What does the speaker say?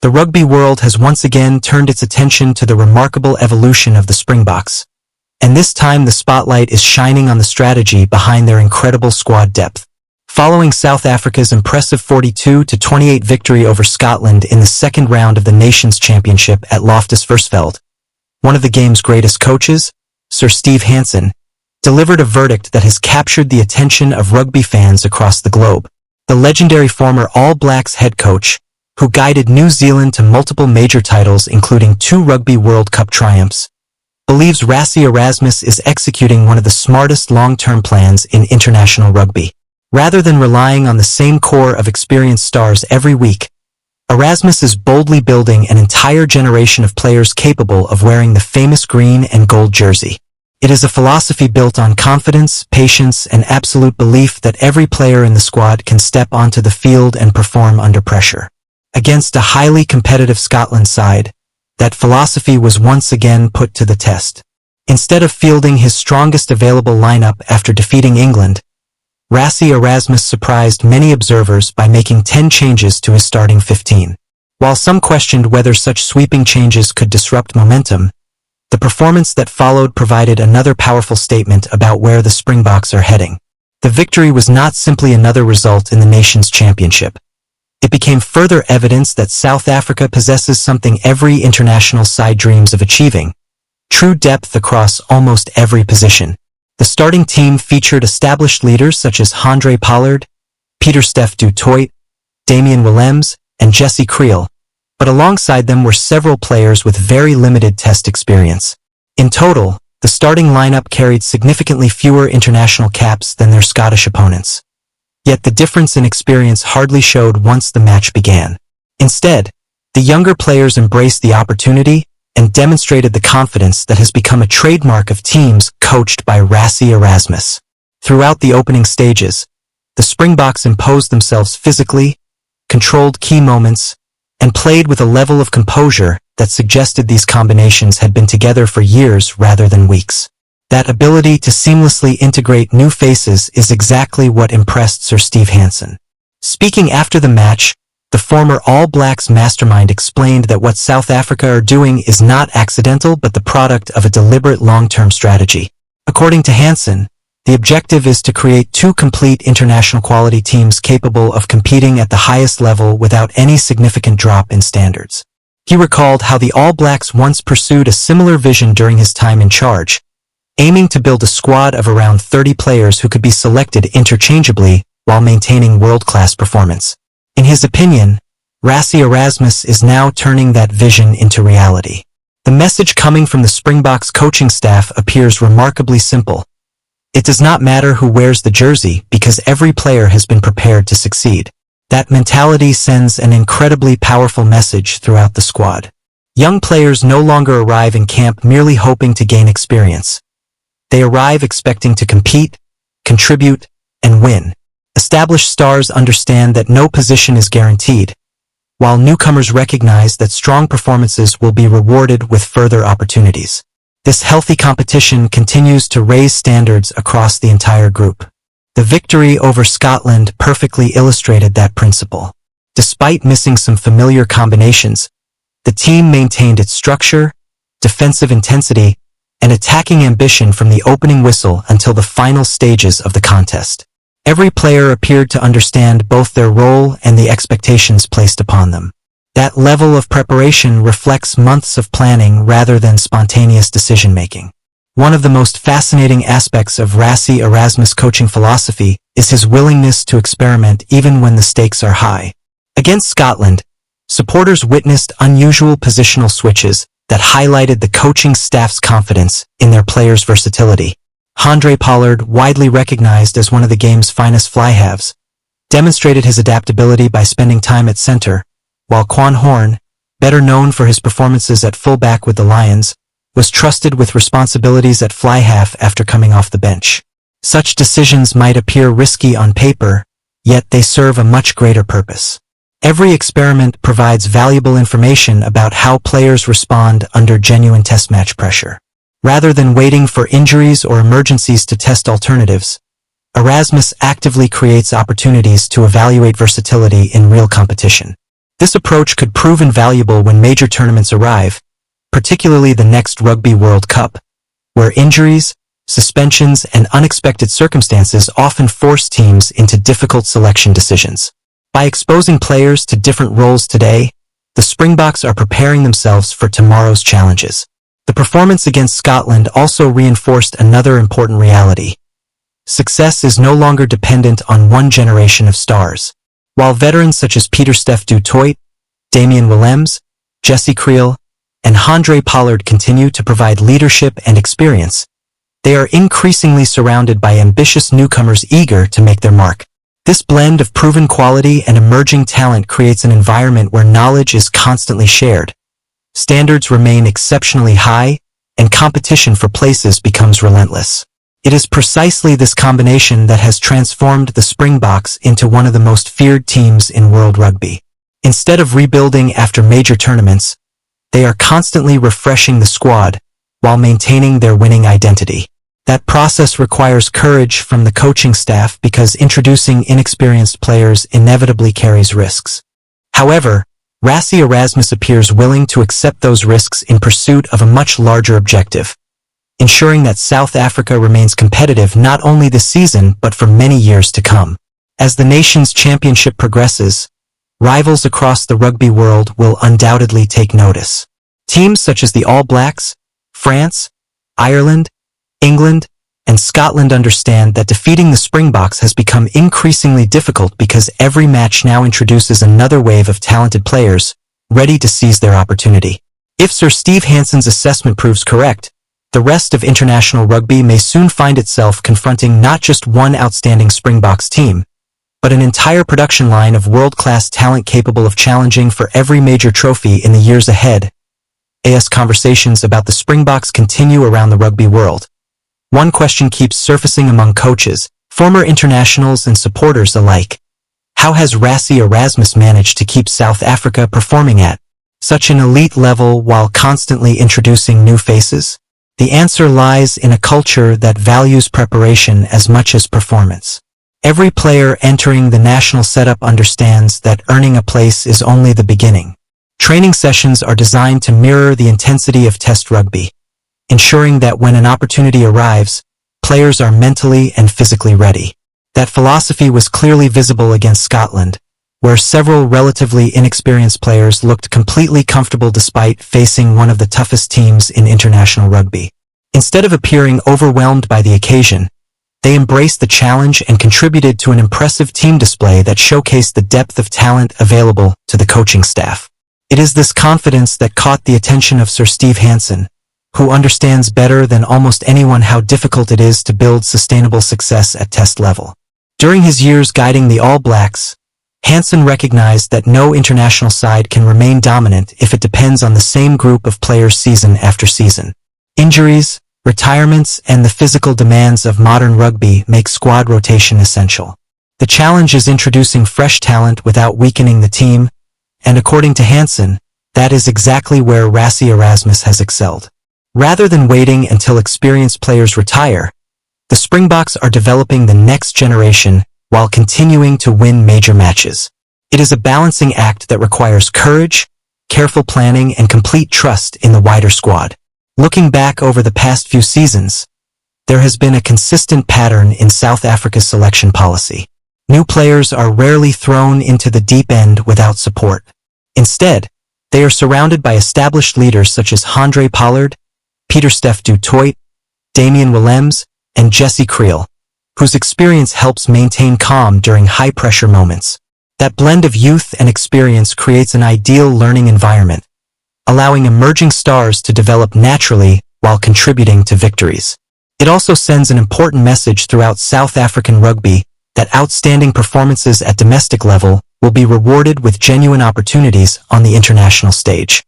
The rugby world has once again turned its attention to the remarkable evolution of the Springboks. And this time the spotlight is shining on the strategy behind their incredible squad depth. Following South Africa's impressive 42-28 victory over Scotland in the second round of the Nations Championship at Loftus Versfeld, one of the game's greatest coaches, Sir Steve Hansen, delivered a verdict that has captured the attention of rugby fans across the globe. The legendary former All Blacks head coach, who guided New Zealand to multiple major titles including 2 Rugby World Cup triumphs, believes Rassie Erasmus is executing one of the smartest long-term plans in international rugby. Rather than relying on the same core of experienced stars every week, Erasmus is boldly building an entire generation of players capable of wearing the famous green and gold jersey. It is a philosophy built on confidence, patience, and absolute belief that every player in the squad can step onto the field and perform under pressure. Against a highly competitive Scotland side, that philosophy was once again put to the test. Instead of fielding his strongest available lineup after defeating England, Rassie Erasmus surprised many observers by making 10 changes to his starting 15. While some questioned whether such sweeping changes could disrupt momentum, the performance that followed provided another powerful statement about where the Springboks are heading. The victory was not simply another result in the Nations Championship. It became further evidence that South Africa possesses something every international side dreams of achieving: true depth across almost every position. The starting team featured established leaders such as Handre Pollard, Pieter-Steph du Toit, Damian Willemse, and Kriel, but alongside them were several players with very limited test experience. In total, the starting lineup carried significantly fewer international caps than their Scottish opponents. Yet the difference in experience hardly showed once the match began. Instead, the younger players embraced the opportunity and demonstrated the confidence that has become a trademark of teams coached by Rassie Erasmus. Throughout the opening stages, the Springboks imposed themselves physically, controlled key moments, and played with a level of composure that suggested these combinations had been together for years rather than weeks. That ability to seamlessly integrate new faces is exactly what impressed Sir Steve Hansen. Speaking after the match, the former All Blacks mastermind explained that what South Africa are doing is not accidental but the product of a deliberate long-term strategy. According to Hansen, the objective is to create 2 complete international quality teams capable of competing at the highest level without any significant drop in standards. He recalled how the All Blacks once pursued a similar vision during his time in charge, aiming to build a squad of around 30 players who could be selected interchangeably while maintaining world-class performance. In his opinion, Rassie Erasmus is now turning that vision into reality. The message coming from the Springboks coaching staff appears remarkably simple. It does not matter who wears the jersey because every player has been prepared to succeed. That mentality sends an incredibly powerful message throughout the squad. Young players no longer arrive in camp merely hoping to gain experience. They arrive expecting to compete, contribute, and win. Established stars understand that no position is guaranteed, while newcomers recognize that strong performances will be rewarded with further opportunities. This healthy competition continues to raise standards across the entire group. The victory over Scotland perfectly illustrated that principle. Despite missing some familiar combinations, the team maintained its structure, defensive intensity, and attacking ambition from the opening whistle until the final stages of the contest. Every player appeared to understand both their role and the expectations placed upon them. That level of preparation reflects months of planning rather than spontaneous decision-making. One of the most fascinating aspects of Rassie Erasmus' coaching philosophy is his willingness to experiment even when the stakes are high. Against Scotland, supporters witnessed unusual positional switches that highlighted the coaching staff's confidence in their players' versatility. Handre Pollard, widely recognized as one of the game's finest fly-halves, demonstrated his adaptability by spending time at center, while Quan Horn, better known for his performances at fullback with the Lions, was trusted with responsibilities at fly-half after coming off the bench. Such decisions might appear risky on paper, yet they serve a much greater purpose. Every experiment provides valuable information about how players respond under genuine test match pressure. Rather than waiting for injuries or emergencies to test alternatives, Erasmus actively creates opportunities to evaluate versatility in real competition. This approach could prove invaluable when major tournaments arrive, particularly the next Rugby World Cup, where injuries, suspensions, and unexpected circumstances often force teams into difficult selection decisions. By exposing players to different roles today, the Springboks are preparing themselves for tomorrow's challenges. The performance against Scotland also reinforced another important reality. Success is no longer dependent on one generation of stars. While veterans such as Pieter-Steph du Toit, Damian Willemse, Kriel, and Handre Pollard continue to provide leadership and experience, they are increasingly surrounded by ambitious newcomers eager to make their mark. This blend of proven quality and emerging talent creates an environment where knowledge is constantly shared. Standards remain exceptionally high, and competition for places becomes relentless. It is precisely this combination that has transformed the Springboks into one of the most feared teams in world rugby. Instead of rebuilding after major tournaments, they are constantly refreshing the squad while maintaining their winning identity. That process requires courage from the coaching staff because introducing inexperienced players inevitably carries risks. However, Rassie Erasmus appears willing to accept those risks in pursuit of a much larger objective, ensuring that South Africa remains competitive not only this season but for many years to come. As the nation's championship progresses, rivals across the rugby world will undoubtedly take notice. Teams such as the All Blacks, France, Ireland, England, and Scotland understand that defeating the Springboks has become increasingly difficult because every match now introduces another wave of talented players ready to seize their opportunity. If Sir Steve Hansen's assessment proves correct, the rest of international rugby may soon find itself confronting not just one outstanding Springboks team, but an entire production line of world-class talent capable of challenging for every major trophy in the years ahead. As conversations about the Springboks continue around the rugby world, one question keeps surfacing among coaches, former internationals and supporters alike. How has Rassie Erasmus managed to keep South Africa performing at such an elite level while constantly introducing new faces? The answer lies in a culture that values preparation as much as performance. Every player entering the national setup understands that earning a place is only the beginning. Training sessions are designed to mirror the intensity of Test rugby, ensuring that when an opportunity arrives, players are mentally and physically ready. That philosophy was clearly visible against Scotland, where several relatively inexperienced players looked completely comfortable despite facing one of the toughest teams in international rugby. Instead of appearing overwhelmed by the occasion, they embraced the challenge and contributed to an impressive team display that showcased the depth of talent available to the coaching staff. It is this confidence that caught the attention of Sir Steve Hansen, who understands better than almost anyone how difficult it is to build sustainable success at Test level. During his years guiding the All Blacks, Hansen recognized that no international side can remain dominant if it depends on the same group of players season after season. Injuries, retirements, and the physical demands of modern rugby make squad rotation essential. The challenge is introducing fresh talent without weakening the team, and according to Hansen, that is exactly where Rassie Erasmus has excelled. Rather than waiting until experienced players retire, the Springboks are developing the next generation while continuing to win major matches. It is a balancing act that requires courage, careful planning, and complete trust in the wider squad. Looking back over the past few seasons, there has been a consistent pattern in South Africa's selection policy. New players are rarely thrown into the deep end without support. Instead, they are surrounded by established leaders such as Handre Pollard, Pieter-Steph du Toit, Damian Willemse, and Kriel, whose experience helps maintain calm during high-pressure moments. That blend of youth and experience creates an ideal learning environment, allowing emerging stars to develop naturally while contributing to victories. It also sends an important message throughout South African rugby that outstanding performances at domestic level will be rewarded with genuine opportunities on the international stage.